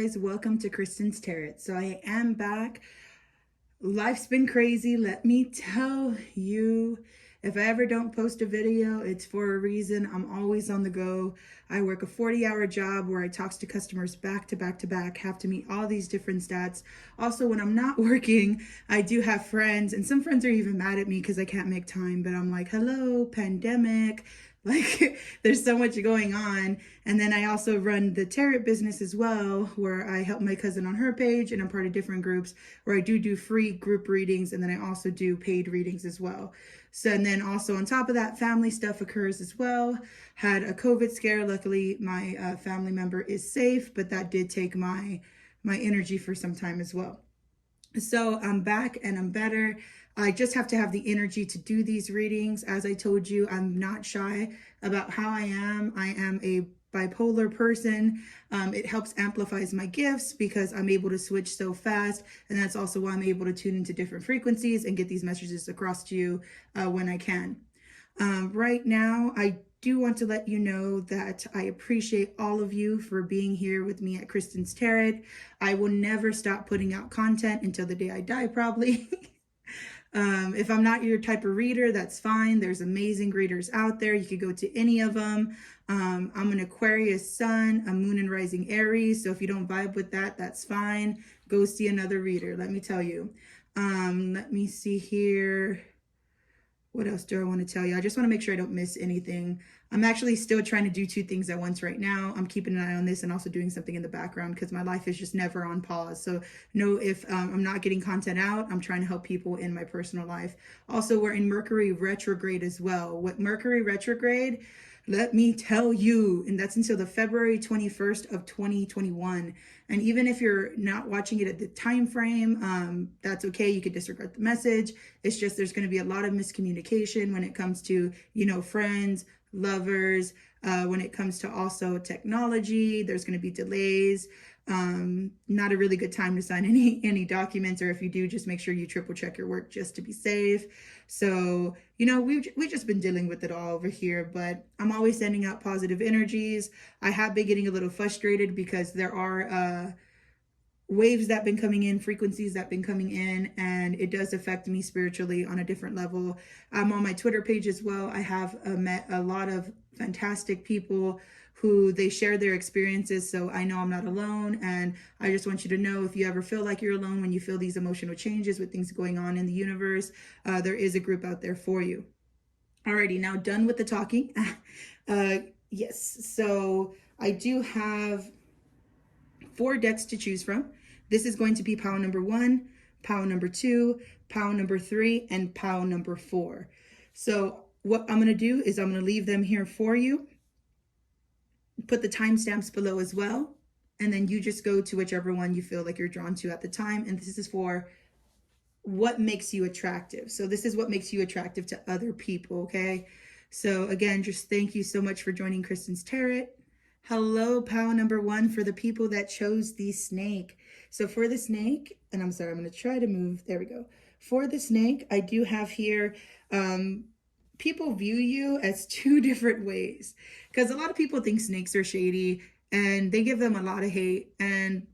guys, welcome to Kristen's Tarot. So I am back. Life's been crazy, let me tell you. If I ever don't post a video, it's for a reason. I'm always on the go. I work a 40-hour job where I talk to customers back to back to back, have to meet all these different stats. Also, when I'm not working, I do have friends, and some friends are even mad at me because I can't make time, but I'm like, hello, pandemic. Like, there's so much going on. And then I also run the tarot business as well, where I help my cousin on her page, and I'm part of different groups where I do free group readings, and then I also do paid readings as well. So, and then also on top of that, family stuff occurs as well. Had a COVID scare. Luckily, my family member is safe, but that did take my energy for some time as well. So I'm back and I'm better. I just have to have the energy to do these readings. As I told you, I'm not shy about how I am. I am a bipolar person. It helps amplifies my gifts because I'm able to switch so fast. And that's also why I'm able to tune into different frequencies and get these messages across to you when I can. Right now, I do want to let you know that I appreciate all of you for being here with me at Kristen's Tarot. I will never stop putting out content until the day I die, probably. If I'm not your type of reader, that's fine. There's amazing readers out there. You could go to any of them. I'm an Aquarius sun, a moon and rising Aries. So if you don't vibe with that, that's fine. Go see another reader, let me tell you. Let me see here. What else do I want to tell you? I just want to make sure I don't miss anything. I'm actually still trying to do two things at once right now. I'm keeping an eye on this and also doing something in the background because my life is just never on pause. So know if I'm not getting content out, I'm trying to help people in my personal life. Also, we're in Mercury retrograde as well. With Mercury retrograde, let me tell you, and that's until the February 21st of 2021. And even if you're not watching it at the time frame, that's okay. You could disregard the message. It's just there's going to be a lot of miscommunication when it comes to, you know, friends, lovers, when it comes to also technology. There's going to be delays. Not a really good time to sign any documents, or if you do, just make sure you triple check your work just to be safe. So, you know, we've just been dealing with it all over here, but I'm always sending out positive energies. I have been getting a little frustrated because there are waves that have been coming in, frequencies that have been coming in, and it does affect me spiritually on a different level. I'm on my Twitter page as well. I have met a lot of fantastic people who they share their experiences, so I know I'm not alone. And I just want you to know, if you ever feel like you're alone when you feel these emotional changes with things going on in the universe, there is a group out there for you. Alrighty, now done with the talking. Yes, so I do have 4 decks to choose from. This is going to be pile number 1, pile number 2, pile number 3, and pile number 4. So what I'm going to do is I'm going to leave them here for you. Put the timestamps below as well. And then you just go to whichever one you feel like you're drawn to at the time. And this is for what makes you attractive. So this is what makes you attractive to other people, okay? So again, just thank you so much for joining Kristen's Tarot. Hello, pile number 1 for the people that chose the snake. So for the snake, and I'm sorry, I'm going to try to move. There we go. For the snake, I do have here, people view you as 2 different ways, because a lot of people think snakes are shady and they give them a lot of hate, and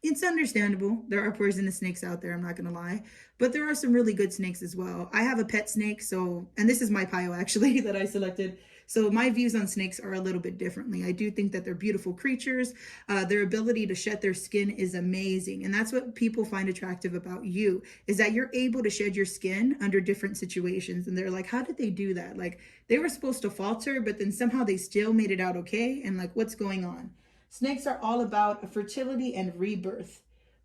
it's understandable. There are poisonous snakes out there, I'm not going to lie, but there are some really good snakes as well. I have a pet snake, so, and this is my pile actually that I selected. So my views on snakes are a little bit differently. I do think that they're beautiful creatures. Their ability to shed their skin is amazing. And that's what people find attractive about you, is that you're able to shed your skin under different situations. And they're like, how did they do that? Like, they were supposed to falter, but then somehow they still made it out okay. And like, what's going on? Snakes are all about fertility and rebirth.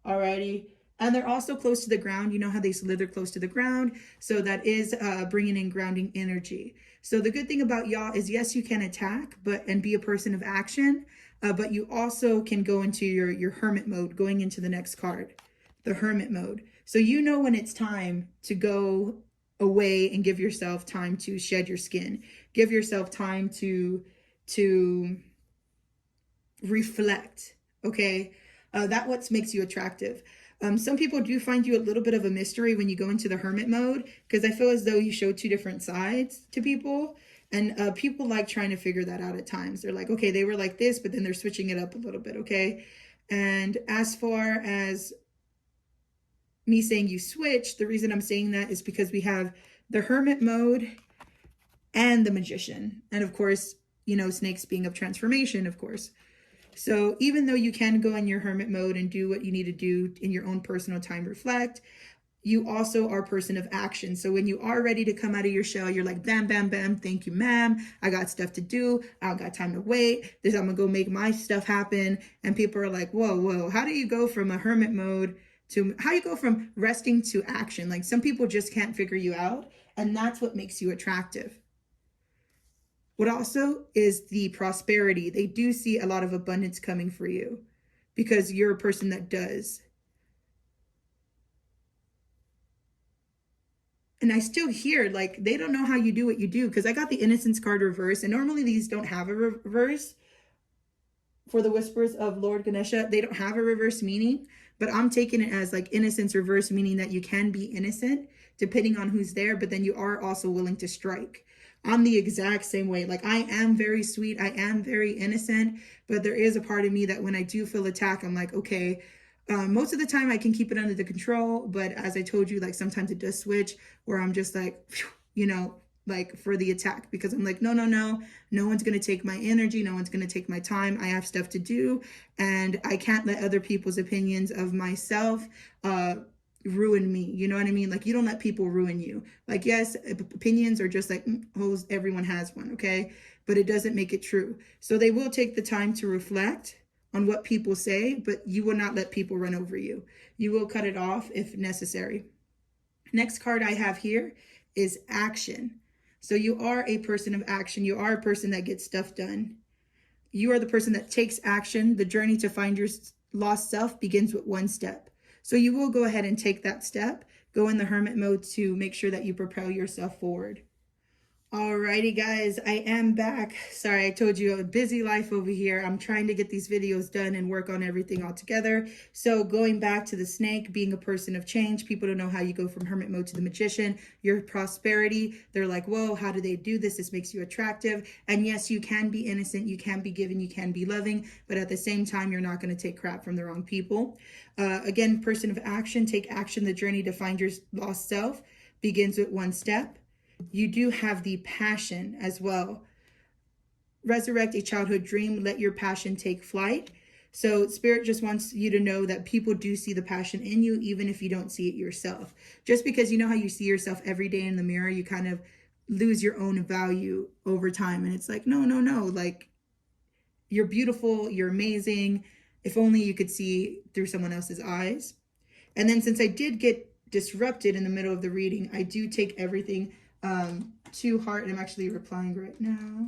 Alrighty. And they're also close to the ground. You know how they slither close to the ground. So that is bringing in grounding energy. So the good thing about y'all is, yes, you can attack and be a person of action, but you also can go into your hermit mode, going into the next card, the hermit mode. So you know when it's time to go away and give yourself time to shed your skin. Give yourself time to reflect, okay? That what makes you attractive. Some people do find you a little bit of a mystery when you go into the hermit mode, because I feel as though you show 2 different sides to people, and people like trying to figure that out at times. They're like, okay, they were like this, but then they're switching it up a little bit, okay? And as far as me saying you switch, the reason I'm saying that is because we have the hermit mode and the magician. And of course, snakes being of transformation, of course. So even though you can go in your hermit mode and do what you need to do in your own personal time, reflect, you also are a person of action. So when you are ready to come out of your shell, you're like, bam, bam, bam. Thank you, ma'am. I got stuff to do. I don't got time to wait. I'm going to go make my stuff happen. And people are like, whoa, whoa. How do you go from a hermit mode how you go from resting to action? Like, some people just can't figure you out. And that's what makes you attractive. What also is the prosperity. They do see a lot of abundance coming for you because you're a person that does. And I still hear, like, they don't know how you do what you do, because I got the Innocence card reverse, and normally these don't have a reverse. For the Whispers of Lord Ganesha, they don't have a reverse meaning, but I'm taking it as like innocence reverse, meaning that you can be innocent depending on who's there, but then you are also willing to strike. I'm the exact same way. Like, I am very sweet, I am very innocent, but there is a part of me that when I do feel attack, I'm like, okay, most of the time I can keep it under the control, but as I told you, like, sometimes it does switch where I'm just like, like, for the attack, because I'm like, no one's going to take my energy, no one's going to take my time. I have stuff to do, and I can't let other people's opinions of myself ruin me. You know what I mean? Like, you don't let people ruin you. Like, yes, opinions are just like, everyone has one, okay? But it doesn't make it true. So they will take the time to reflect on what people say, but you will not let people run over you. You will cut it off if necessary. Next card I have here is action. So you are a person of action. You are a person that gets stuff done. You are the person that takes action. The journey to find your lost self begins with one step. So you will go ahead and take that step. Go in the hermit mode to make sure that you propel yourself forward. Alrighty, guys, I am back. Sorry, I told you a busy life over here. I'm trying to get these videos done and work on everything all together. So going back to the snake, being a person of change, people don't know how you go from hermit mode to the magician. Your prosperity, they're like, whoa, how do they do this? This makes you attractive. And yes, you can be innocent, you can be giving, you can be loving, but at the same time, you're not going to take crap from the wrong people. Again, person of action, take action. The journey to find your lost self begins with one step. You do have the passion as well. Resurrect a childhood dream. Let your passion take flight. So Spirit just wants you to know that people do see the passion in you, even if you don't see it yourself. Just because you know how you see yourself every day in the mirror, you kind of lose your own value over time. And it's like, no. Like, you're beautiful. You're amazing. If only you could see through someone else's eyes. And then since I did get disrupted in the middle of the reading, I do take everything to heart, and I'm actually replying right now.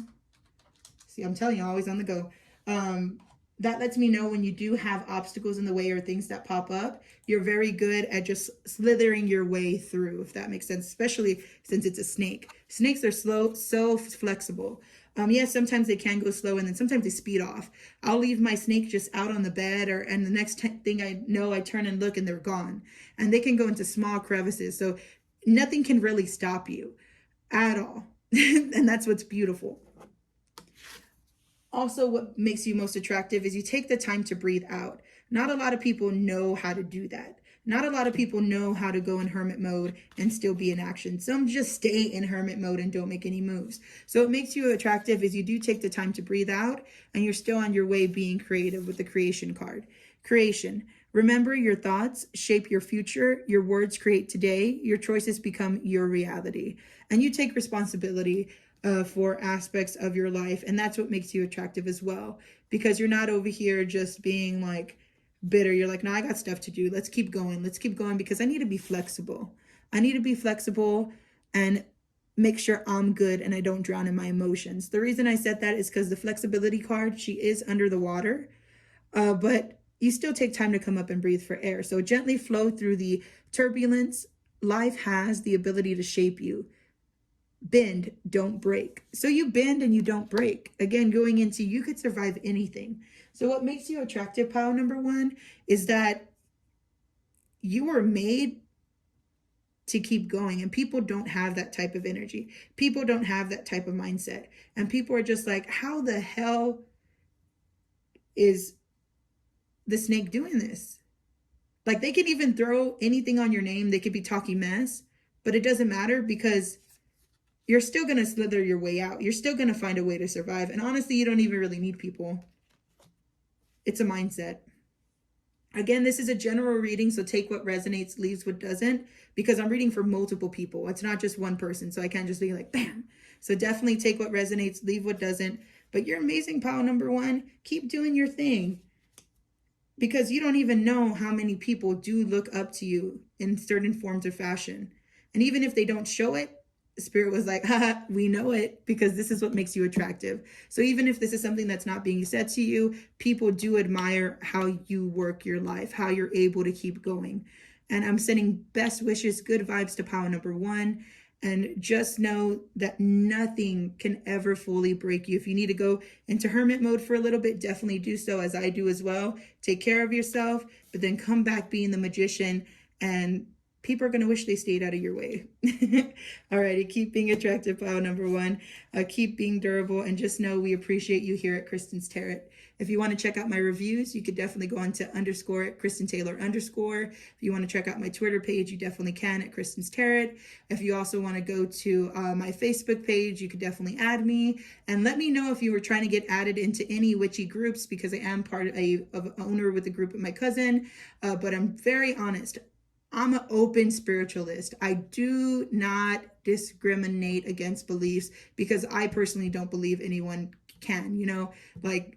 See, I'm telling you, always on the go. That lets me know when you do have obstacles in the way or things that pop up, you're very good at just slithering your way through, if that makes sense, especially since it's a snake. Snakes are so flexible. Yes, sometimes they can go slow, and then sometimes they speed off. I'll leave my snake just out on the bed, and the next thing I know, I turn and look and they're gone. And they can go into small crevices. So nothing can really stop you at all. And that's what's beautiful. Also, what makes you most attractive is you take the time to breathe out. Not a lot of people know how to do that. Not a lot of people know how to go in hermit mode and still be in action. Some just stay in hermit mode and don't make any moves. So what makes you attractive is you do take the time to breathe out, and you're still on your way being creative with the creation card. Creation. Remember, your thoughts shape your future. Your words create today. Your choices become your reality. And you take responsibility for aspects of your life. And that's what makes you attractive as well. Because you're not over here just being like bitter. You're like, no, I got stuff to do. Let's keep going. Let's keep going, because I need to be flexible. I need to be flexible and make sure I'm good and I don't drown in my emotions. The reason I said that is because the flexibility card, she is under the water. But you still take time to come up and breathe for air. So gently flow through the turbulence. Life has the ability to shape you. Bend, don't break. So you bend and you don't break. Again, going into, you could survive anything. So what makes you attractive, pile number one, is that you were made to keep going, and people don't have that type of energy. People don't have that type of mindset. And people are just like, how the hell is the snake doing this. Like, they could even throw anything on your name. They could be talking mess, but it doesn't matter because you're still going to slither your way out. You're still going to find a way to survive. And honestly, you don't even really need people. It's a mindset. Again, this is a general reading, so take what resonates, leaves what doesn't, because I'm reading for multiple people. It's not just one person, so I can't just be like, bam. So definitely take what resonates, leave what doesn't. But you're amazing, pile number one. Keep doing your thing, because you don't even know how many people do look up to you in certain forms or fashion. And even if they don't show it, Spirit was like, haha, we know it, because this is what makes you attractive. So even if this is something that's not being said to you, people do admire how you work your life, how you're able to keep going. And I'm sending best wishes, good vibes to pile number one. And just know that nothing can ever fully break you. If you need to go into hermit mode for a little bit, definitely do so, as I do as well. Take care of yourself, but then come back being the magician, and people are going to wish they stayed out of your way. Alrighty, keep being attractive, pile number one. Keep being durable, and just know we appreciate you here at Kristen's Tarot. If you want to check out my reviews, you could definitely go on to _ KristenTaylor_. If you want to check out my Twitter page, you definitely can at Kristen's Tarot. If you also want to go to my Facebook page, you could definitely add me. And let me know if you were trying to get added into any witchy groups, because I am part of an owner with a group with my cousin. But I'm very honest. I'm an open spiritualist. I do not discriminate against beliefs, because I personally don't believe anyone can, you know, like,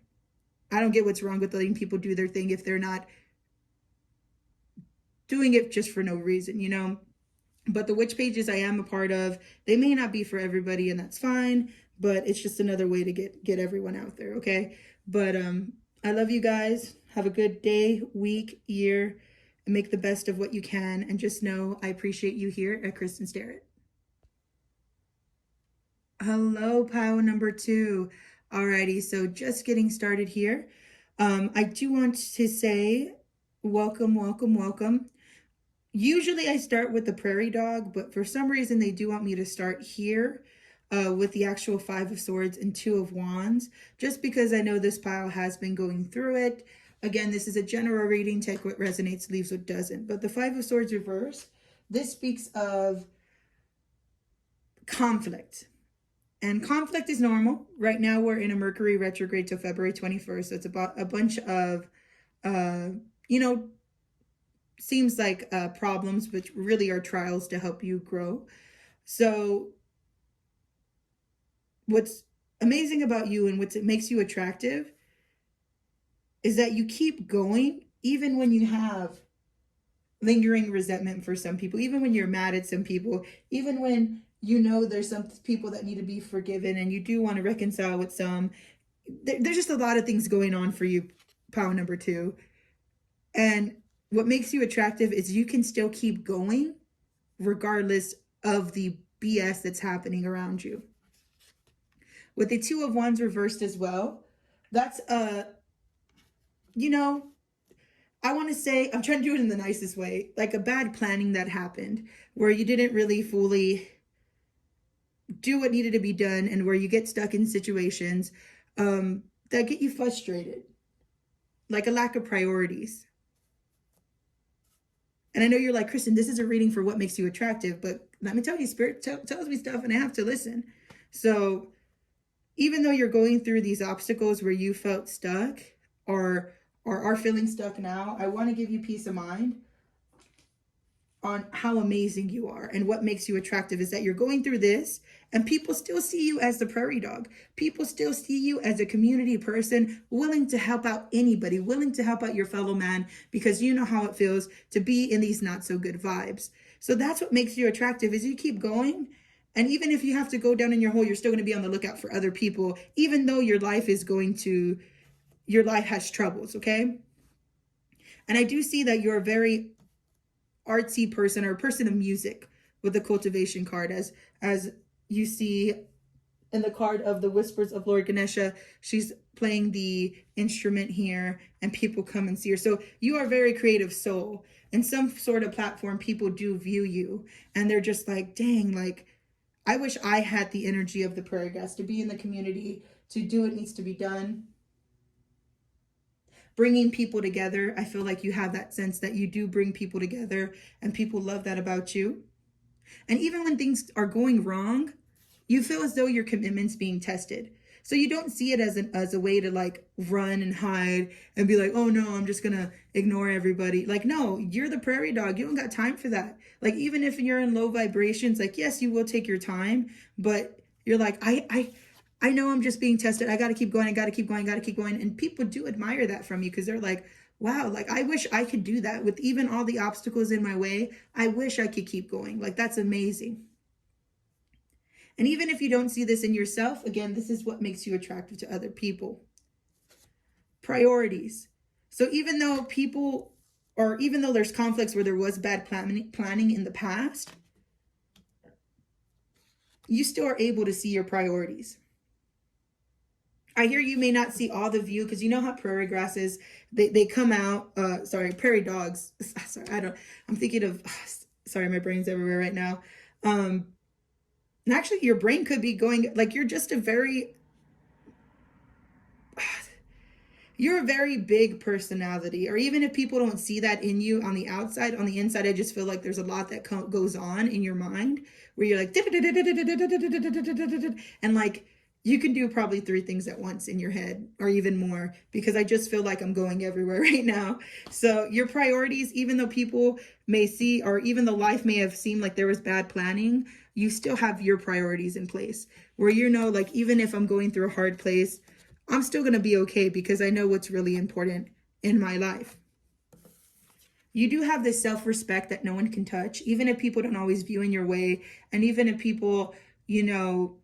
I don't get what's wrong with letting people do their thing if they're not doing it just for no reason, you know. But the witch pages I am a part of, they may not be for everybody, and that's fine, but it's just another way to get everyone out there, okay? But I love you guys. Have a good day, week, year, and make the best of what you can. And just know I appreciate you here at Kristen's Tarot. Hello, pile number two. Alrighty, so just getting started here. I do want to say welcome, welcome, welcome. Usually I start with the Prairie Dog, but for some reason they do want me to start here with the actual 5 of Swords and 2 of Wands, just because I know this pile has been going through it. Again, this is a general reading. Take what resonates, leaves what doesn't. But the 5 of Swords reverse, this speaks of conflict. And conflict is normal. Right now we're in a Mercury retrograde till February 21st. So it's about a bunch of, you know, seems like problems, which really are trials to help you grow. So what's amazing about you and what makes you attractive is that you keep going, even when you have lingering resentment for some people, even when you're mad at some people, even when you know there's some people that need to be forgiven and you do want to reconcile with some. There's just a lot of things going on for you, pile number two. And what makes you attractive is you can still keep going regardless of the BS that's happening around you. With the 2 of Wands reversed as well, that's you know, I want to say, I'm trying to do it in the nicest way, like a bad planning that happened where you didn't really fully do what needed to be done, and where you get stuck in situations that get you frustrated, like a lack of priorities. And I know you're like, Kristen, this is a reading for what makes you attractive, but let me tell you, Spirit tells me stuff and I have to listen. So even though you're going through these obstacles where you felt stuck or are feeling stuck now, I want to give you peace of mind on how amazing you are. And what makes you attractive is that you're going through this and people still see you as the Prairie Dog. People still see you as a community person willing to help out anybody, willing to help out your fellow man, because you know how it feels to be in these not so good vibes. So that's what makes you attractive, is you keep going. And even if you have to go down in your hole, you're still going to be on the lookout for other people, even though your life has troubles, okay? And I do see that you're a very artsy person, or a person of music, with the cultivation card, as you see in the card of the Whispers of Lord Ganesha. She's playing the instrument here and people come and see her. So you are a very creative soul. In some sort of platform, people do view you and they're just like, dang, like, I wish I had the energy of the prairie grass to be in the community, to do what needs to be done. bringing people together. I feel like you have that sense that you do bring people together, and people love that about you. And even when things are going wrong, you feel as though your commitment's being tested. So you don't see it as a way to like run and hide and be like, oh no, I'm just gonna ignore everybody. Like, no, you're the prairie dog. You don't got time for that. Like, even if you're in low vibrations, like, yes, you will take your time, but you're like, I know I'm just being tested. I gotta keep going. I gotta keep going. I gotta keep going. And people do admire that from you, because they're like, wow, like, I wish I could do that with even all the obstacles in my way. I wish I could keep going. Like, that's amazing. And even if you don't see this in yourself, again, this is what makes you attractive to other people. Priorities. So even though there's conflicts where there was bad planning in the past, you still are able to see your priorities. I hear you may not see all the view, because you know how prairie grasses, they come out, prairie dogs. Sorry, I'm thinking of, sorry, my brain's everywhere right now. And actually, your brain could be going, like, you're a very big personality. Or even if people don't see that in you on the outside, on the inside, I just feel like there's a lot that goes on in your mind where you're like, and like, you can do probably 3 things at once in your head, or even more, because I just feel like I'm going everywhere right now. So your priorities, even though people may see, or even though life may have seemed like there was bad planning, you still have your priorities in place where, you know, like, even if I'm going through a hard place, I'm still going to be okay, because I know what's really important in my life. You do have this self-respect that no one can touch, even if people don't always view in your way. And even if people, you know,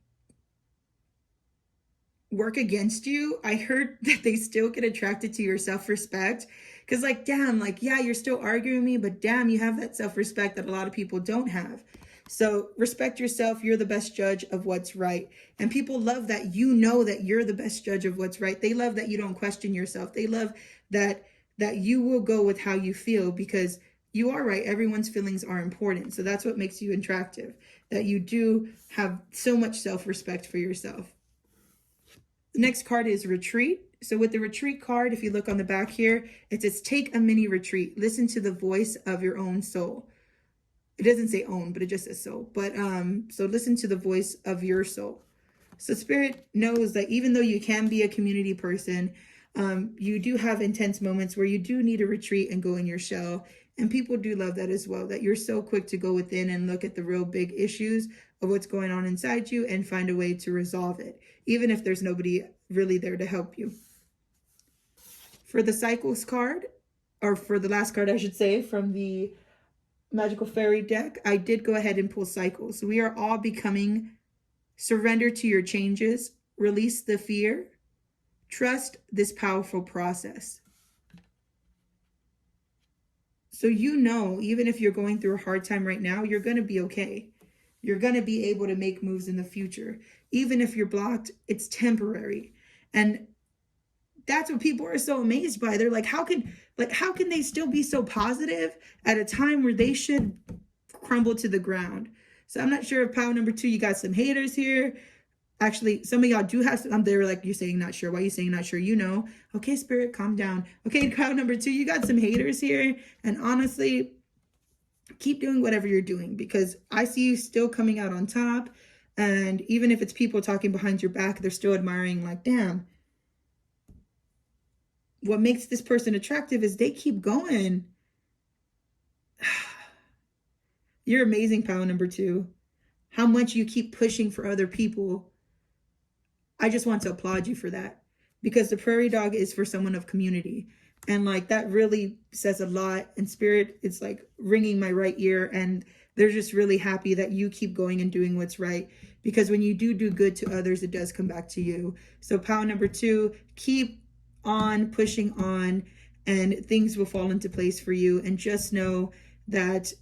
work against you, I heard that they still get attracted to your self-respect. Because, like, damn, like, yeah, you're still arguing me, but damn, you have that self-respect that a lot of people don't have. So respect yourself. You're the best judge of what's right. And people love that you know that you're the best judge of what's right. They love that you don't question yourself. They love that you will go with how you feel, because you are right. Everyone's feelings are important. So that's what makes you attractive, that you do have so much self-respect for yourself. The next card is retreat. So with the retreat card, if you look on the back here, it says take a mini retreat. Listen to the voice of your own soul. It doesn't say own, but it just says soul. But so listen to the voice of your soul. So Spirit knows that even though you can be a community person, you do have intense moments where you do need a retreat and go in your shell. And people do love that as well, that you're so quick to go within and look at the real big issues of what's going on inside you and find a way to resolve it, even if there's nobody really there to help you. For the cycles card, or for the last card, I should say, from the Magical Fairy deck, I did go ahead and pull cycles. So we are all becoming, surrender to your changes, release the fear, trust this powerful process. So you know, even if you're going through a hard time right now, you're going to be okay. You're going to be able to make moves in the future. Even if you're blocked, it's temporary. And that's what people are so amazed by. They're like, how can they still be so positive at a time where they should crumble to the ground? So I'm not sure if pile number 2, you got some haters here. Actually, some of y'all do have some. They were like, you're saying not sure. Why are you saying not sure? You know. Okay, Spirit, calm down. Okay, pile number 2, you got some haters here. And honestly, keep doing whatever you're doing, because I see you still coming out on top. And even if it's people talking behind your back, they're still admiring, like, damn. What makes this person attractive is they keep going. You're amazing, pile number 2. How much you keep pushing for other people. I just want to applaud you for that, because the prairie dog is for someone of community. And like, that really says a lot. And Spirit, it's like ringing my right ear. And they're just really happy that you keep going and doing what's right. Because when you do good to others, it does come back to you. So pile number 2, keep on pushing on, and things will fall into place for you. And just know that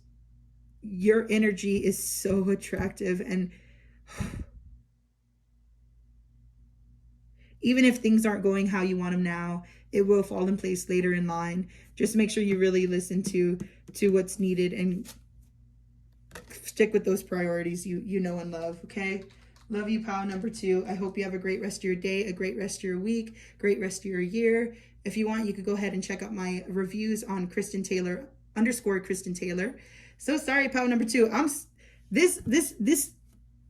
your energy is so attractive. And even if things aren't going how you want them now, it will fall in place later in line. Just make sure you really listen to what's needed and stick with those priorities you know and love, okay? Love you, pile number 2. I hope you have a great rest of your day, a great rest of your week, great rest of your year. If you want, you could go ahead and check out my reviews on _Kristen Taylor. So sorry, pile number 2. This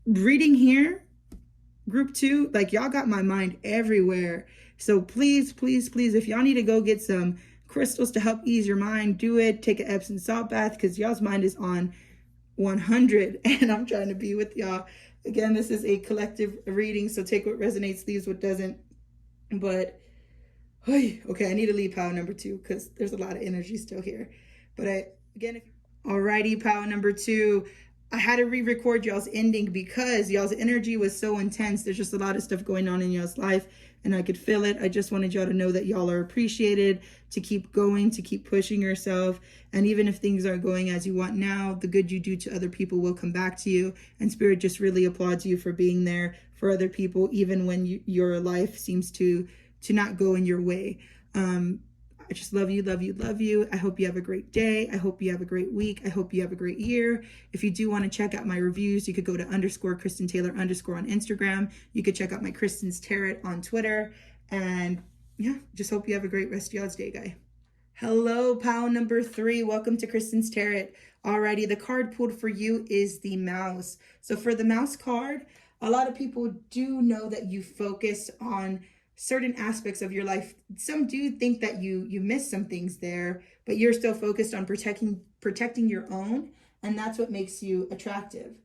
reading here, group 2, like, y'all got my mind everywhere. So please, please, please, if y'all need to go get some crystals to help ease your mind, do it. Take an Epsom salt bath, because y'all's mind is on 100, and I'm trying to be with y'all. Again, this is a collective reading, so take what resonates, leaves what doesn't. But okay, I need to leave pile number 2 because there's a lot of energy still here. But alrighty, pile number 2. I had to re-record y'all's ending because y'all's energy was so intense. There's just a lot of stuff going on in y'all's life, and I could feel it. I just wanted y'all to know that y'all are appreciated, to keep going, to keep pushing yourself. And even if things aren't going as you want now, the good you do to other people will come back to you. And Spirit just really applauds you for being there for other people, even when your life seems to not go in your way. I just love you, love you, love you. I hope you have a great day. I hope you have a great week. I hope you have a great year. If you do want to check out my reviews, you could go to _KristenTaylor_ on Instagram. You could check out my Kristen's Tarot on Twitter. And yeah, just hope you have a great rest of y'all's day, guy. Hello, pile number 3. Welcome to Kristen's Tarot. Alrighty, the card pulled for you is the mouse. So for the mouse card, a lot of people do know that you focus on certain aspects of your life. Some do think that you miss some things there, but you're still focused on protecting your own, and that's what makes you attractive.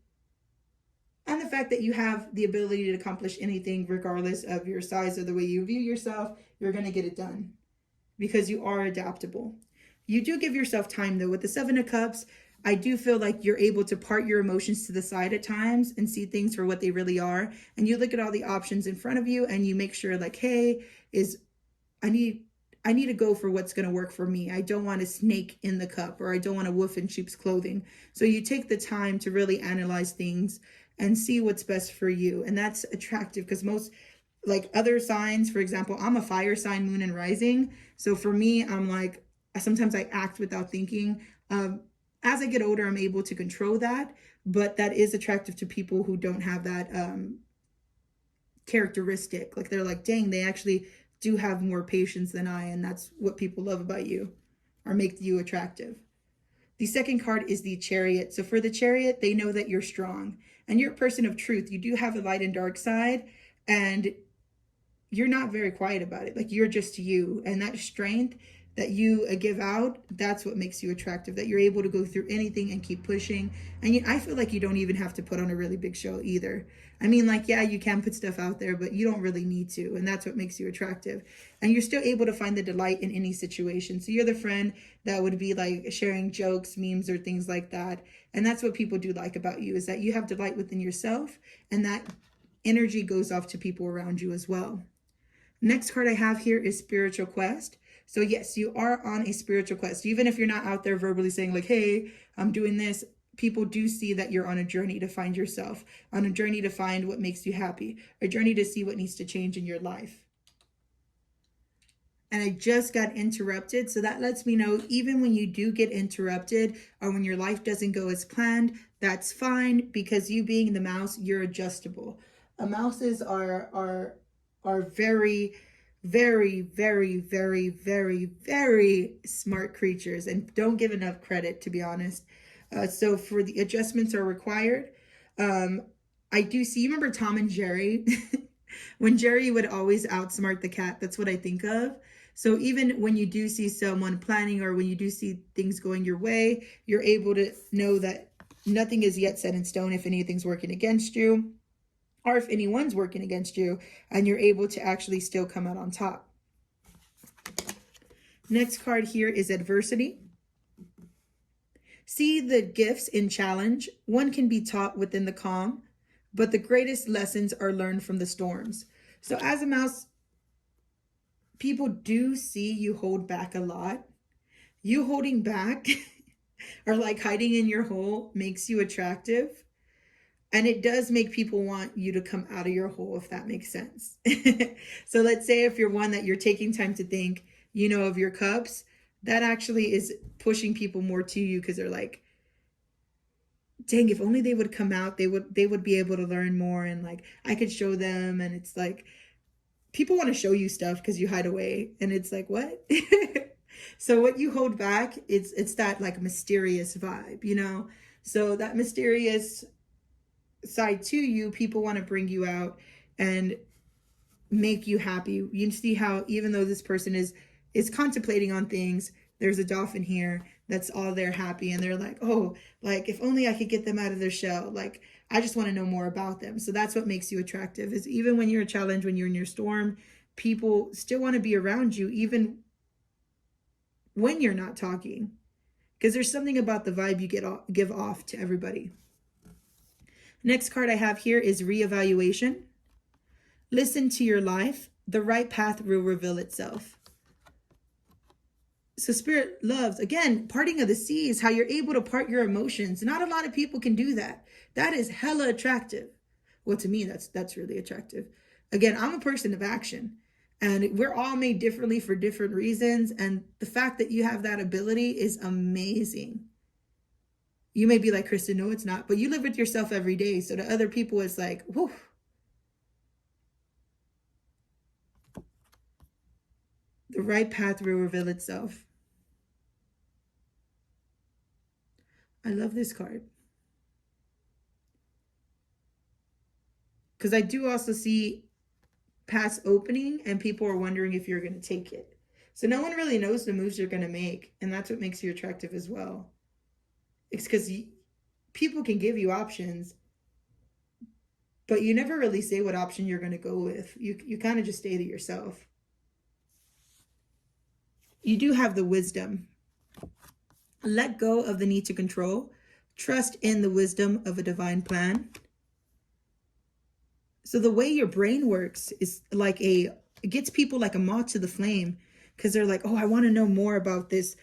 And the fact that you have the ability to accomplish anything regardless of your size or the way you view yourself, you're going to get it done because you are adaptable. You do give yourself time though. With the 7 of Cups, I do feel like you're able to part your emotions to the side at times and see things for what they really are. And you look at all the options in front of you and you make sure, like, hey, I need to go for what's going to work for me. I don't want a snake in the cup, or I don't want a wolf in sheep's clothing. So you take the time to really analyze things and see what's best for you. And that's attractive because most, like other signs, for example, I'm a fire sign, moon and rising. So for me, I'm like, sometimes I act without thinking. As I get older, I'm able to control that, but that is attractive to people who don't have that characteristic. Like, they're like, dang, they actually do have more patience than I, and that's what people love about you or make you attractive. The second card is the Chariot. So for the Chariot, they know that you're strong and you're a person of truth. You do have a light and dark side, and you're not very quiet about it. Like, you're just you, and that strength that you give out, that's what makes you attractive, that you're able to go through anything and keep pushing. And I feel like you don't even have to put on a really big show either. I mean, like, yeah, you can put stuff out there, but you don't really need to. And that's what makes you attractive. And you're still able to find the delight in any situation. So you're the friend that would be like sharing jokes, memes, or things like that. And that's what people do like about you, is that you have delight within yourself, and that energy goes off to people around you as well. Next card I have here is Spiritual Quest. So yes, you are on a spiritual quest. Even if you're not out there verbally saying like, hey, I'm doing this, people do see that you're on a journey to find yourself, on a journey to find what makes you happy, a journey to see what needs to change in your life. And I just got interrupted. So that lets me know, even when you do get interrupted or when your life doesn't go as planned, that's fine, because you being the mouse, you're adjustable. Mouses are very, very, very, very, very, very smart creatures, and don't give enough credit, to be honest. So for the adjustments are required. I do see, you remember Tom and Jerry? When Jerry would always outsmart the cat, that's what I think of. So even when you do see someone planning, or when you do see things going your way, you're able to know that nothing is yet set in stone if anything's working against you, or if anyone's working against you, and you're able to actually still come out on top. Next card here is Adversity. See the gifts in challenge. One can be taught within the calm, but the greatest lessons are learned from the storms. So as a mouse, people do see you hold back a lot. You holding back or like hiding in your hole makes you attractive. And it does make people want you to come out of your hole, if that makes sense. So let's say if you're one that you're taking time to think, of your cups, that actually is pushing people more to you, because they're like, dang, if only they would come out, they would be able to learn more, and like I could show them. And it's like people want to show you stuff because you hide away, and it's like, what? So what you hold back, it's that like mysterious vibe, you know? So that mysterious side to you, people want to bring you out and make you happy. You see how even though this person is contemplating on things, there's a dolphin here that's all they're happy, and they're like, oh, like if only I could get them out of their shell. Like I just want to know more about them. So that's what makes you attractive, is even when you're a challenge, when you're in your storm, people still want to be around you even when you're not talking, because there's something about the vibe you give off to everybody. Next card I have here is reevaluation. Listen to your life. The right path will reveal itself. So Spirit loves, again, parting of the seas, how you're able to part your emotions. Not a lot of people can do that. That is hella attractive. Well, to me, that's really attractive. Again, I'm a person of action, and we're all made differently for different reasons. And the fact that you have that ability is amazing. You may be like, Kristen, no, it's not. But you live with yourself every day. So to other people, it's like, whew. The right path will reveal itself. I love this card. Because I do also see paths opening, and people are wondering if you're going to take it. So no one really knows the moves you're going to make. And that's what makes you attractive as well. It's because people can give you options, but you never really say what option you're going to go with. You kind of just stay to yourself. You do have the wisdom. Let go of the need to control. Trust in the wisdom of a divine plan. So the way your brain works is like it gets people like a moth to the flame, because they're like, oh, I want to know more about this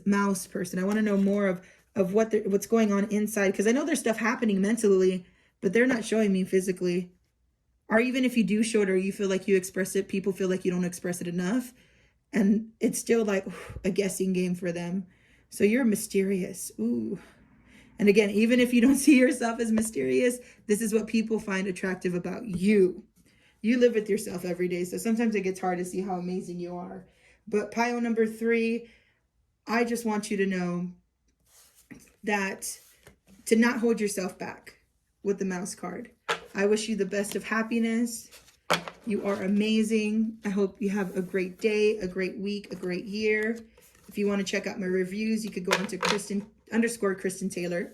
mouse person. I want to know more of what's going on inside, because I know there's stuff happening mentally, but they're not showing me physically. Or even if you do show it, or you feel like you express it, people feel like you don't express it enough. And it's still like a guessing game for them. So you're mysterious. Ooh. And again, even if you don't see yourself as mysterious, this is what people find attractive about you. You live with yourself every day. So sometimes it gets hard to see how amazing you are. But pile number 3, I just want you to know that to not hold yourself back with the mouse card. I wish you the best of happiness. You are amazing. I hope you have a great day, a great week, a great year. If you want to check out my reviews, you could go onto KristenTaylor_.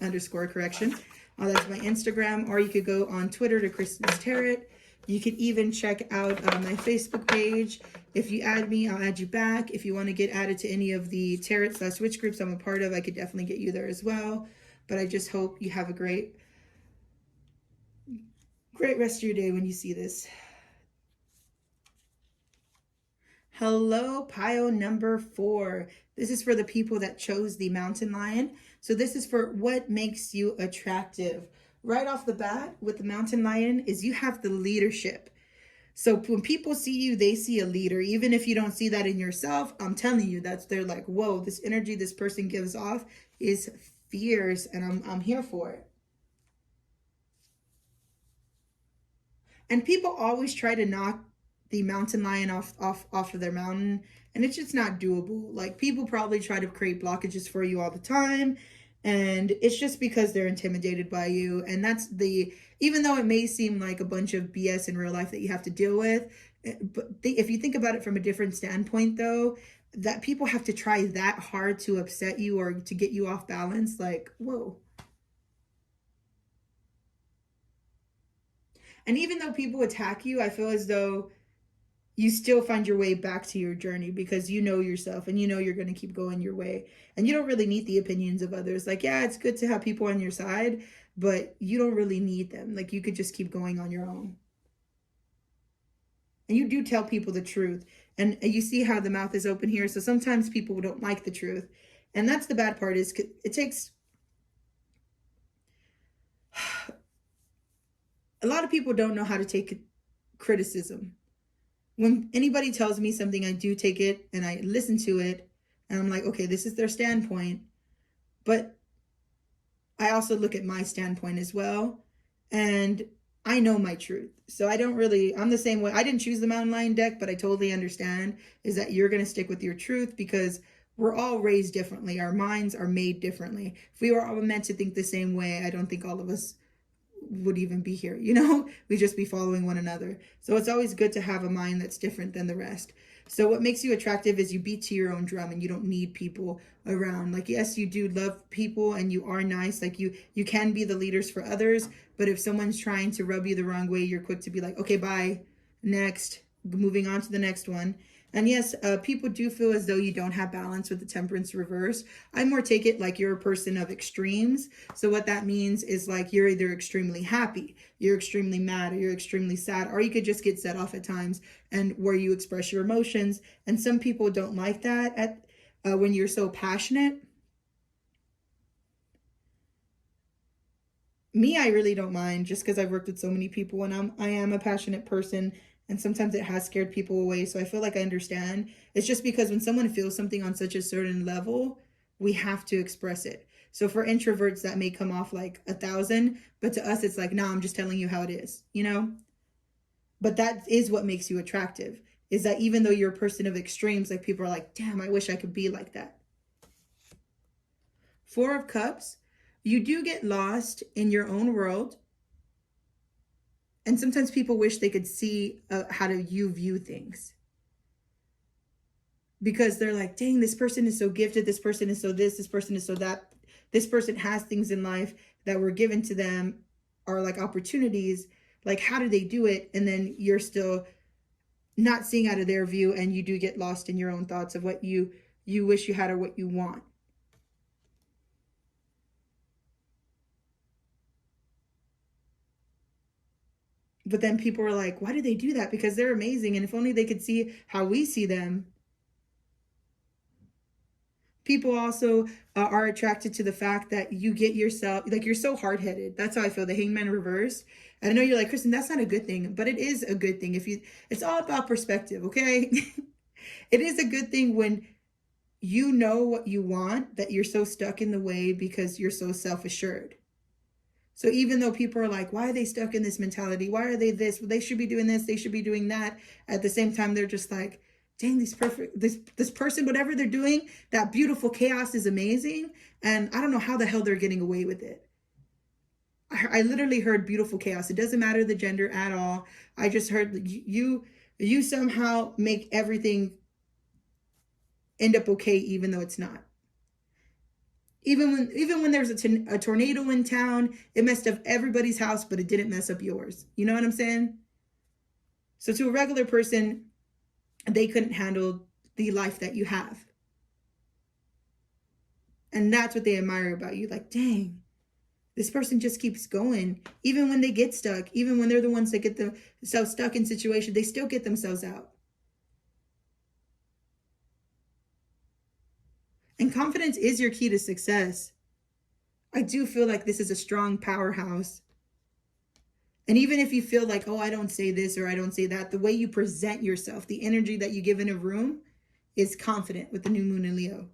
That's my Instagram. Or you could go on Twitter to Kristen'sTarot. You could even check out my Facebook page. If you add me, I'll add you back. If you want to get added to any of the tarot/witch groups I'm a part of, I could definitely get you there as well. But I just hope you have a great rest of your day when you see this. Hello, pile number 4. This is for the people that chose the mountain lion. So this is for what makes you attractive. Right off the bat with the mountain lion is you have the leadership. So when people see you, they see a leader. Even if you don't see that in yourself, I'm telling you, they're like, whoa, this energy this person gives off is fierce, and I'm here for it. And people always try to knock the mountain lion off of their mountain, and it's just not doable. Like, people probably try to create blockages for you all the time, and it's just because they're intimidated by you. And that's even though it may seem like a bunch of BS in real life that you have to deal with, but if you think about it from a different standpoint, though, that people have to try that hard to upset you or to get you off balance, like, whoa. And even though people attack you, I feel as though you still find your way back to your journey, because you know yourself and you know you're going to keep going your way. And you don't really need the opinions of others. Like, yeah, it's good to have people on your side, but you don't really need them. Like, you could just keep going on your own. And you do tell people the truth. And you see how the mouth is open here. So sometimes people don't like the truth. And that's the bad part, is it takes... A lot of people don't know how to take criticism. When anybody tells me something, I do take it and I listen to it, and I'm like, okay, this is their standpoint. But I also look at my standpoint as well. And I know my truth. So I don't really, I'm the same way. I didn't choose the Mountain Lion deck, but I totally understand is that you're going to stick with your truth because we're all raised differently. Our minds are made differently. If we were all meant to think the same way, I don't think all of us would even be here, you know? We'd just be following one another. So it's always good to have a mind that's different than the rest. So what makes you attractive is you beat to your own drum and you don't need people around. Like, yes, you do love people and you are nice. Like you can be the leaders for others, but if someone's trying to rub you the wrong way, you're quick to be like, okay, bye, next, moving on to the next one. And yes, people do feel as though you don't have balance with the temperance reverse. I more take it like you're a person of extremes. So what that means is like you're either extremely happy, you're extremely mad, or you're extremely sad, or you could just get set off at times and where you express your emotions. And some people don't like that at when you're so passionate. Me, I really don't mind just because I've worked with so many people and I am a passionate person. And sometimes it has scared people away. So I feel like I understand. It's just because when someone feels something on such a certain level, we have to express it. So for introverts, that may come off like 1,000, but to us, it's like, no, I'm just telling you how it is, you know? But that is what makes you attractive, is that even though you're a person of extremes, like people are like, damn, I wish I could be like that. 4 of Cups, you do get lost in your own world. And sometimes people wish they could see how you view things. Because they're like, dang, this person is so gifted. This person is so this person is so that. This person has things in life that were given to them are like opportunities. Like, how do they do it? And then you're still not seeing out of their view. And you do get lost in your own thoughts of what you wish you had or what you want. But then people are like, why do they do that? Because they're amazing. And if only they could see how we see them. People also are attracted to the fact that you get yourself, like you're so hard-headed. That's how I feel, the Hangman reverse. And I know you're like, Kristen, that's not a good thing, but it is a good thing. It's all about perspective, okay? It is a good thing when you know what you want, that you're so stuck in the way because you're so self-assured. So even though people are like, why are they stuck in this mentality? Why are they this? Well, they should be doing this. They should be doing that. At the same time, they're just like, dang, this person, whatever they're doing, that beautiful chaos is amazing. And I don't know how the hell they're getting away with it. I literally heard beautiful chaos. It doesn't matter the gender at all. I just heard you somehow make everything end up okay, even though it's not. Even when there's a tornado in town, it messed up everybody's house, but it didn't mess up yours. You know what I'm saying? So to a regular person, they couldn't handle the life that you have. And that's what they admire about you. Like, dang, this person just keeps going. Even when they get stuck, even when they're the ones that get themselves stuck in situations, they still get themselves out. And confidence is your key to success. I do feel like this is a strong powerhouse. And even if you feel like, oh, I don't say this or I don't say that, the way you present yourself, the energy that you give in a room is confident with the new moon in Leo.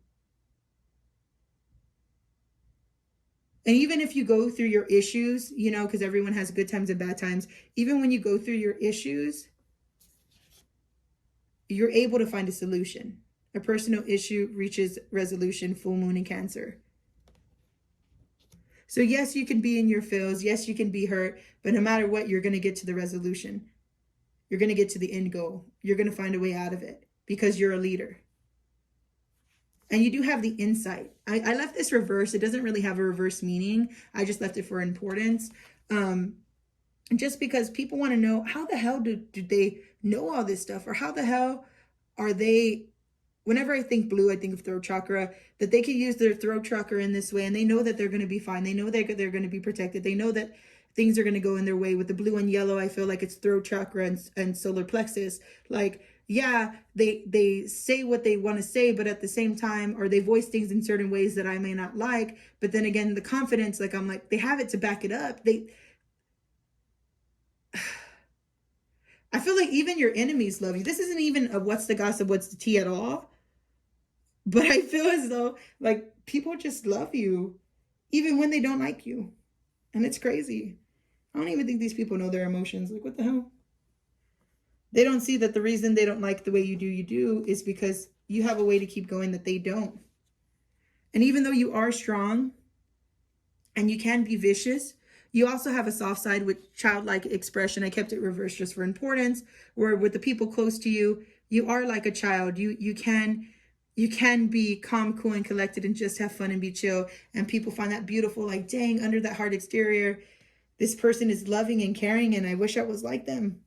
And even if you go through your issues, you know, because everyone has good times and bad times, even when you go through your issues, you're able to find a solution. A personal issue reaches resolution, full moon in Cancer. So yes, you can be in your feels. Yes, you can be hurt. But no matter what, you're going to get to the resolution. You're going to get to the end goal. You're going to find a way out of it because you're a leader. And you do have the insight. I left this reverse. It doesn't really have a reverse meaning. I just left it for importance. Just because people want to know, how the hell do they know all this stuff? Or how the hell are they... Whenever I think blue, I think of throat chakra, that they can use their throat chakra in this way and they know that they're going to be fine. They know they're going to be protected. They know that things are going to go in their way. With the blue and yellow, I feel like it's throat chakra and solar plexus. Like, yeah, they say what they want to say, but at the same time, or they voice things in certain ways that I may not like. But then again, the confidence, like I'm like, they have it to back it up. I feel like even your enemies love you. This isn't even a what's the gossip, what's the tea at all. But I feel as though like people just love you. even when they don't like you. And it's crazy. I don't even think these people know their emotions. Like, what the hell? They don't see that the reason they don't like the way you do is because you have a way to keep going that they don't. And even though you are strong and you can be vicious, you also have a soft side with childlike expression. I kept it reversed just for importance, where with the people close to you, you are like a child. You can be calm, cool, and collected and just have fun and be chill. And people find that beautiful, like, dang, under that hard exterior, this person is loving and caring, and I wish I was like them.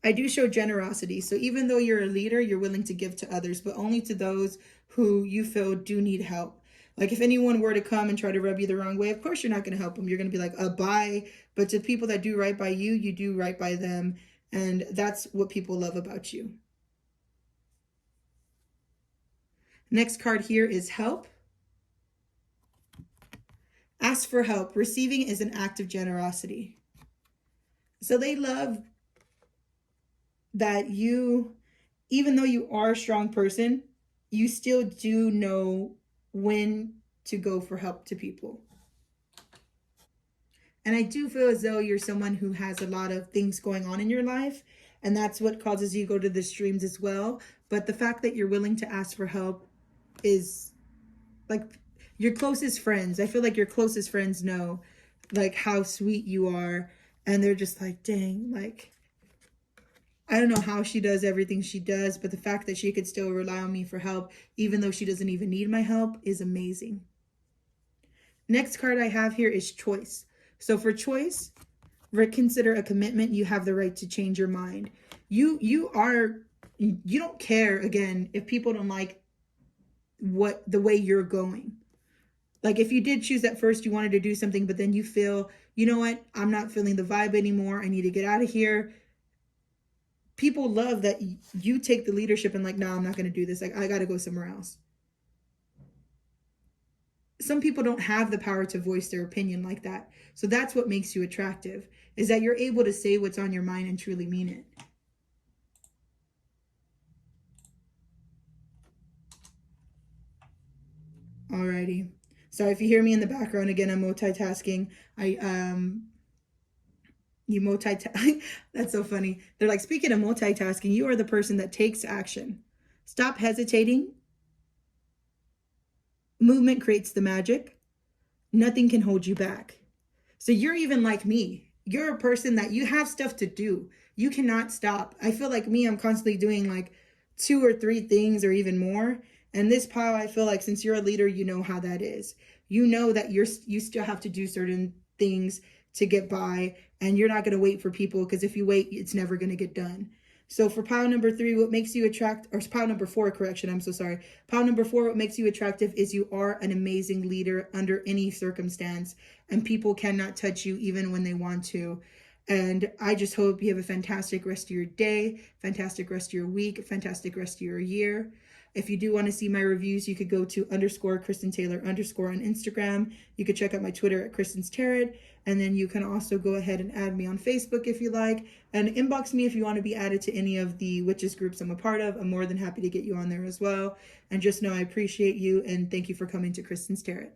I do show generosity. So even though you're a leader, you're willing to give to others, but only to those who you feel do need help. Like if anyone were to come and try to rub you the wrong way, of course you're not going to help them. You're going to be like, bye. But to people that do right by you, you do right by them. And that's what people love about you. Next card here is help. Ask for help. Receiving is an act of generosity. So they love that you, even though you are a strong person, you still do know when to go for help to people. And I do feel as though you're someone who has a lot of things going on in your life, and that's what causes you to go to the streams as well. But the fact that you're willing to ask for help is like your closest friends. I feel like your closest friends know like how sweet you are, and they're just like, dang, like, I don't know how she does everything she does, but the fact that she could still rely on me for help, even though she doesn't even need my help, is amazing. Next card I have here is choice. So for choice, reconsider a commitment. You have the right to change your mind. You don't care, again, if people don't like the way you're going. Like if you did choose at first, you wanted to do something, but then you feel, you know what, I'm not feeling the vibe anymore. I need to get out of here. People love that you take the leadership and like, no, I'm not going to do this. Like, I got to go somewhere else. Some people don't have the power to voice their opinion like that. So that's what makes you attractive, is that you're able to say what's on your mind and truly mean it. Alrighty. So if you hear me in the background, again, I'm multitasking. You multitask. That's so funny. They're like, speaking of multitasking, you are the person that takes action. Stop hesitating. Movement creates the magic. Nothing can hold you back. So you're even like me. You're a person that you have stuff to do. You cannot stop. I feel like me, I'm constantly doing like 2 or 3 things or even more. And this pile, I feel like since you're a leader, you know how that is. You know that you still have to do certain things to get by, and you're not going to wait for people, because if you wait, it's never going to get done. So for pile number 3, what makes you or pile number 4, correction, I'm so sorry. Pile number 4, what makes you attractive is you are an amazing leader under any circumstance, and people cannot touch you even when they want to. And I just hope you have a fantastic rest of your day, fantastic rest of your week, fantastic rest of your year. If you do want to see my reviews, you could go to _KristenTaylor_ on Instagram. You could check out my Twitter at Kristen'sTarot. And then you can also go ahead and add me on Facebook if you like. And inbox me if you want to be added to any of the witches groups I'm a part of. I'm more than happy to get you on there as well. And just know I appreciate you, and thank you for coming to Kristen's Tarot.